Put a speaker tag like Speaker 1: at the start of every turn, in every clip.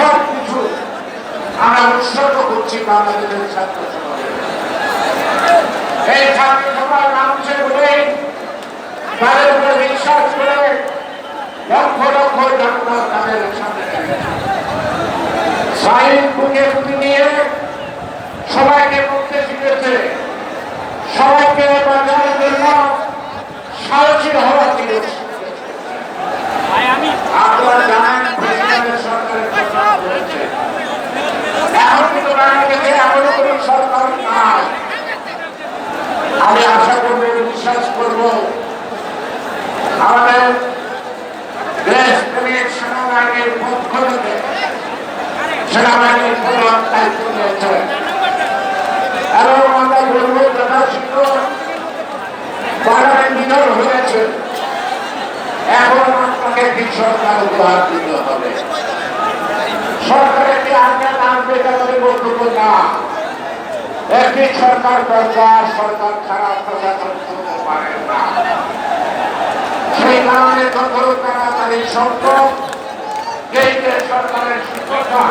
Speaker 1: সবকিছু আমরা উৎসর্গ করছি বাংলাদেশের ছাত্র সমাজ। এই ছাত্র সমাজ মানুষের বলে তাদের উপরে বিশ্বাস করে লক্ষ লক্ষ জনতা তাদের সামনে সাইন বুকে বুকে নিয়ে সবাইকে বলতে শিখেছে, সবাইকে বাঁচানোর জন্য সাহসী হওয়া শিখেছে। আপনারা জানেন প্রেসিডেন্টের সরকারের কথা হয়েছে, এখন কিন্তু বাংলাদেশে এমন কোনো সরকার নাই। আমি আশা করবো, বিশ্বাস করবো আমাদের দেশপ্রেমিক সেনাবাহিনীর পক্ষ থেকে সেনাবাহিনীর প্রধান দায়িত্ব নিয়েছে এবং আমরা বলবো যথাশীঘ্র পার্লামেন্ট বিতরণ হয়েছে। এখন আপনাকে একটি সরকার উপহার দিতে হবে। সরকারের যে আজ্ঞা আনবে তাদের বক্তব্য না, একটি সরকার দরকার, সরকার খারাপ প্রশাসন করতে পারে না। সেই কারণে যত তাড়াতাড়ি সম্ভব এই যে সরকারের শিক্ষা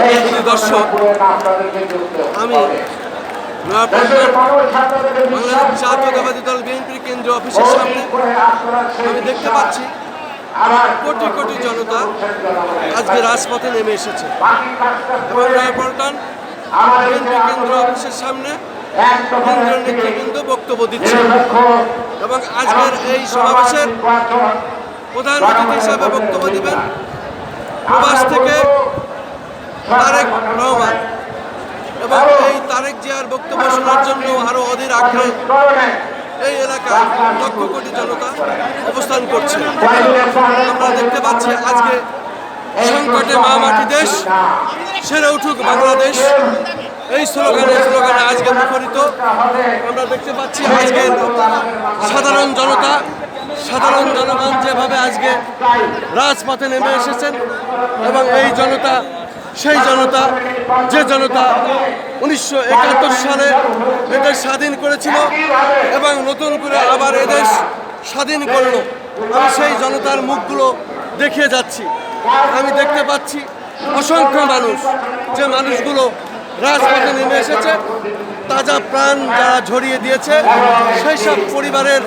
Speaker 1: এই
Speaker 2: দর্শক
Speaker 1: আপনাদেরকে করতে
Speaker 2: আমি
Speaker 1: হবে।
Speaker 2: বাংলাদেশ জাতীয়তাবাদী দল বিএনপির কেন্দ্রীয় অফিসের সামনে আমি দেখতে পাচ্ছি কোটি কোটি জনতা আজকে রাজপথে নেমে এসেছে এবং নয়াপল্টন বিএনপি কেন্দ্রীয় অফিসের সামনে কেন্দ্রীয় নেতৃবৃন্দ বক্তব্য দিচ্ছে এবং আজকের এই সমাবেশের প্রধান অতিথি হিসাবে বক্তব্য দিবেন প্রবাস থেকে তারেক রহমান এবং এই তারেক জিয়ার বক্তব্য শোনার জন্য আরো অধীর আগ্রহে এই এলাকায় লক্ষ কোটি জনতা অবস্থান করছে। আমরা দেখতে পাচ্ছি আজকে সংকটে মা মাটি দেশ সেরে উঠুক বাংলাদেশ, এই স্লোগানে আজকে মুখরিত। আমরা দেখতে পাচ্ছি আজকে সাধারণ জনগণ যেভাবে আজকে রাজপথে নেমে এসেছেন এবং এই জনতা সেই জনতা যে জনতা 1971 সালে এদেশ স্বাধীন করেছিল এবং নতুন করে আবার এদেশ স্বাধীন করল। আমি সেই জনতার মুখগুলো দেখিয়ে যাচ্ছি। আমি দেখতে পাচ্ছি অসংখ্য মানুষ, যে মানুষগুলো রাজপথে নেমে এসেছে, তাজা প্রাণ যারা ঝরিয়ে দিয়েছে, সেই সব পরিবারের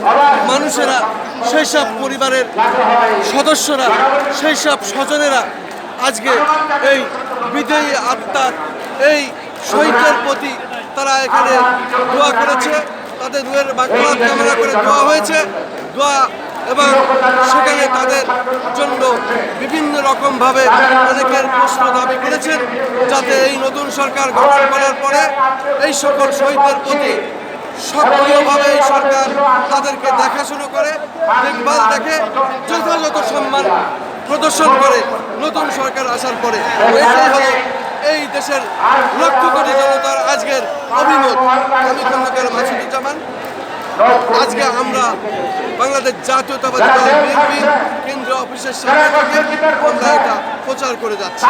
Speaker 2: মানুষেরা, সেই সব পরিবারের সদস্যরা, সেই সব স্বজনেরা আজকে এই বিজয়ী আত্মার এই শহীদদের প্রতি তারা এখানে দোয়া করেছে, তাদের রুহের মাগফিরাত কামনা করে দোয়া হয়েছে দোয়া, এবং সেখানে তাদের জন্য বিভিন্ন রকমভাবে অনেকের প্রশ্ন দাবি করেছেন যাতে এই নতুন সরকার গঠন করার পরে এই সকল শহীদদের প্রতি সক্রিয়ভাবে এই সরকার তাদেরকে দেখাশুনো করে, দেখভাল দেখে, যথাযথ সম্মান প্রদর্শন করে নতুন সরকার আসার পরে। এটাই হলো এই দেশের লক্ষ কোটি জনতার আজকের অভিমত। আমি খন্দকার মাসুদুজ্জামান, আজকে আমরা বাংলাদেশ জাতীয়তাবাদী দল বিএনপি কেন্দ্রীয় অফিসের সামনে থেকে আমরা এটা প্রচার করে যাচ্ছি।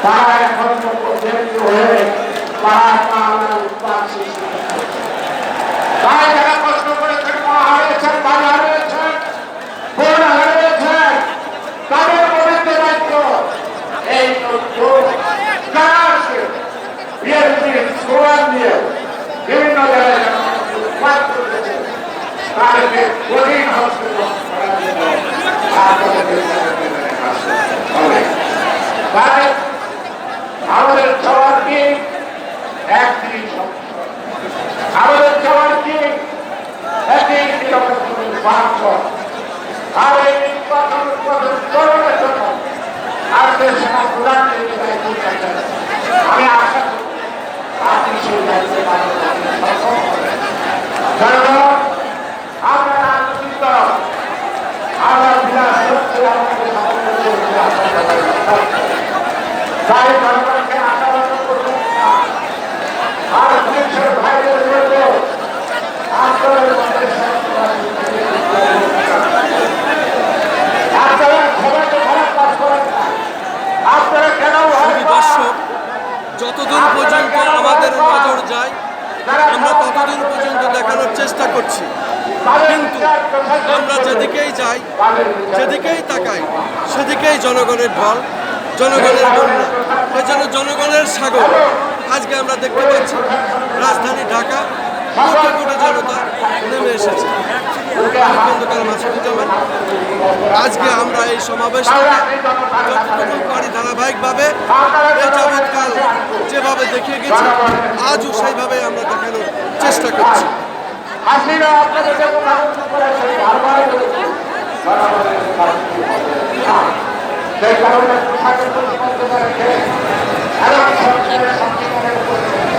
Speaker 1: তারা এখন হয়ে তাই যারা প্রশ্ন করেছেন, মা হারিয়েছেন, ভাই হারিয়েছেন, বোন হারিয়েছেন, তাদের পবিত্র দায়িত্ব এই যারা আছে বিএনপির স্লোগান দিয়ে বিভিন্ন জায়গায় তাদেরকে কঠিন হস্তক্ষেপ আমাদের সবার কি একদিন আমাদের সবার কি একদিন আর এই নির্বাচন উৎপাদনের জন্য আজকের সেনা প্রধান আমি আশা করি আপনি সেই দায়িত্বে পালন করতে সক্ষম হবেন। আমরা রাজনীতির দল, আমরা বিরাট হচ্ছে আমাদের তাই জনগণকে আশাবাদ করবেন না। আর দেশের ভাইদের মধ্যে আপনারা সবাইকে খারাপ কাজ করেন না। আপনারা কেন
Speaker 2: যতদূর পর্যন্ত আমাদের নজর যায় আমরা ততদূর পর্যন্ত দেখানোর চেষ্টা করছি, কিন্তু আমরা যেদিকেই যাই, যেদিকেই তাকাই, সেদিকেই জনগণের ঢল, জনগণের বন্যা, এই জন্য জনগণের সাগর। আজকে আমরা দেখতে পাচ্ছি রাজধানী ঢাকা কোটি কোটি জনতা নেমে এসেছে। খন্দকার মাসুদুজ্জামান, আজকে আমরা এই সমাবেশ যতটুকু পারি ধারাবাহিকভাবে এই যাবৎকাল যেভাবে দেখিয়ে গেছি আজও সেইভাবে আমরা দেখানোর চেষ্টা করছি।
Speaker 1: হাসিনা আপনাদের যখন আলোচনা করেছে বারবার বলেছে সেই কারণে প্রশাসন রেখে এবং সরকারের সংবিধানের উপরে